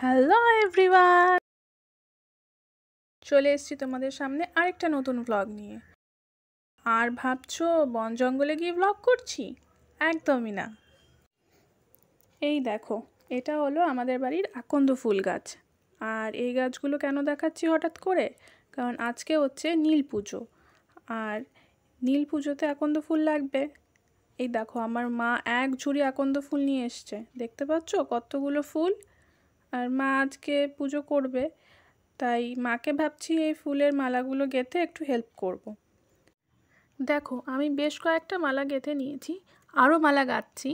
Hello everyone, চলে এসেছি তোমাদের সামনে আরেকটা নতুন ব্লগ নিয়ে। আর ভাবছো বন জঙ্গলে গিয়ে ব্লগ করছি? একদমই না। এই দেখো, এটা হলো আমাদের বাড়ির আকন্দ ফুল গাছ। আর এই গাছগুলো কেন দেখাচ্ছি হঠাৎ করে, কারণ আজকে হচ্ছে নীল পুজো। আর নীল পুজোতে আকন্দ ফুল লাগবে। এই দেখো, আমার মা এক ঝুড়ি আকন্দ ফুল নিয়ে এসছে, দেখতে পাচ্ছ কতগুলো ফুল। আর মা আজকে পুজো করবে, তাই মাকে ভাবছি এই ফুলের মালাগুলো গেঁথে একটু হেল্প করব। দেখো, আমি বেশ কয়েকটা মালা গেঁথে নিয়েছি, আরও মালা গাঁথছি।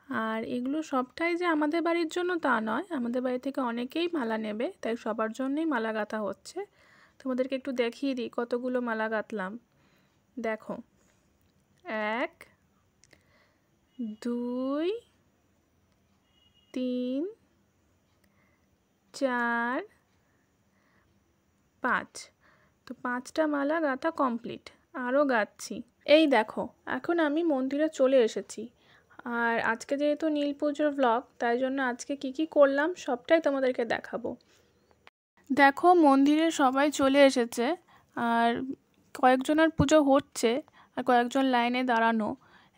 আর এগুলো সবটাই যে আমাদের বাড়ির জন্য তা নয়, আমাদের বাড়ি থেকে অনেকেই মালা নেবে, তাই সবার জন্যই মালা গাঁথা হচ্ছে। তোমাদেরকে একটু দেখিয়ে দিই কতগুলো মালা গাঁথলাম। দেখো, 1 2 3 4 5। তো 5টা মালা গাঁথা কমপ্লিট, আরও গাঁথছি। এই দেখো, এখন আমি মন্দিরে চলে এসেছি। আর আজকে যেহেতু নীল পুজোর ব্লগ, তাই জন্য আজকে কি করলাম সবটাই তোমাদেরকে দেখাবো। দেখো, মন্দিরে সবাই চলে এসেছে, আর কয়েকজনের পুজো হচ্ছে, আর কয়েকজন লাইনে দাঁড়ানো।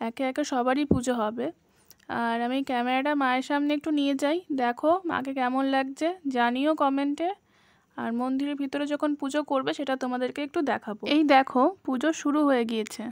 একে একে সবারই পুজো হবে। আর আমি ক্যামেরাটা মায়ের সামনে একটু নিয়ে যাই, দেখো মাকে কেমন লাগছে জানিও কমেন্টে। আর মন্দিরের ভিতরে যখন পুজো করবে সেটা তোমাদেরকে একটু দেখাবো। এই দেখো, পুজো শুরু হয়ে গিয়েছে।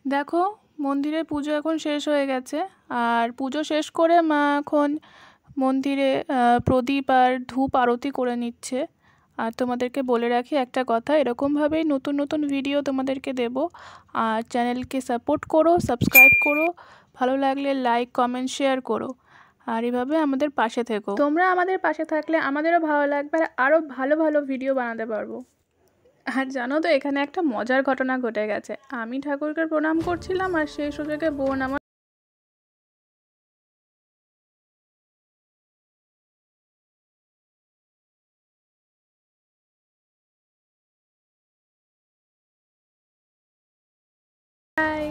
দেখো, মন্দিরে পুজো এখন শেষ হয়ে গেছে। আর পুজো শেষ করে মা এখন মন্দিরে প্রদীপ আর ধূপ আরতি করে নিচ্ছে। আর তোমাদেরকে বলে রাখি একটা কথা, এরকমভাবেই নতুন নতুন ভিডিও তোমাদেরকে দেব। আর চ্যানেলকে সাপোর্ট করো, সাবস্ক্রাইব করো, ভালো লাগলে লাইক কমেন্ট শেয়ার করো। আর এভাবে আমাদের পাশে থেকো। তোমরা আমাদের পাশে থাকলে আমাদেরও ভালো লাগবে, আর আরও ভালো ভালো ভিডিও বানাতে পারবো। আর জানো তো, এখানে একটা মজার ঘটনা ঘটে গেছে। আমি ঠাকুরকে প্রণাম করছিলাম, আর সেই সুযোগে বোন আমার বাই।